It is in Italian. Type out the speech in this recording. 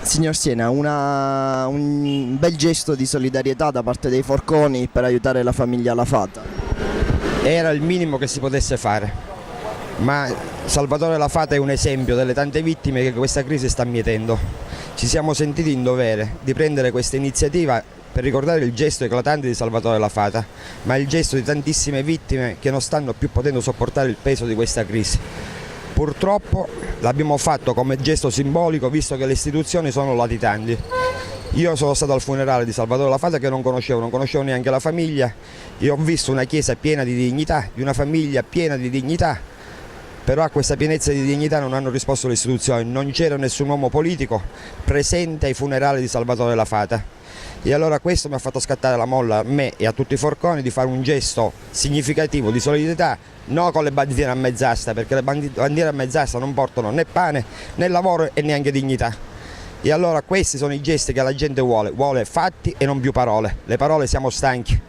Signor Siena, un bel gesto di solidarietà da parte dei Forconi per aiutare la famiglia La Fata. Era il minimo che si potesse fare, ma Salvatore La Fata è un esempio delle tante vittime che questa crisi sta mietendo. Ci siamo sentiti in dovere di prendere questa iniziativa per ricordare il gesto eclatante di Salvatore La Fata, ma il gesto di tantissime vittime che non stanno più potendo sopportare il peso di questa crisi. Purtroppo l'abbiamo fatto come gesto simbolico, visto che le istituzioni sono latitanti. Io sono stato al funerale di Salvatore La Fata che non conoscevo neanche la famiglia, e ho visto una chiesa piena di dignità, di una famiglia piena di dignità, però a questa pienezza di dignità non hanno risposto le istituzioni, non c'era nessun uomo politico presente ai funerali di Salvatore La Fata. E allora questo mi ha fatto scattare la molla a me e a tutti i Forconi di fare un gesto significativo di solidarietà, non con le bandiere a mezz'asta, perché le bandiere a mezz'asta non portano né pane, né lavoro e neanche dignità. E allora questi sono i gesti che la gente vuole fatti e non più parole. Le parole siamo stanchi.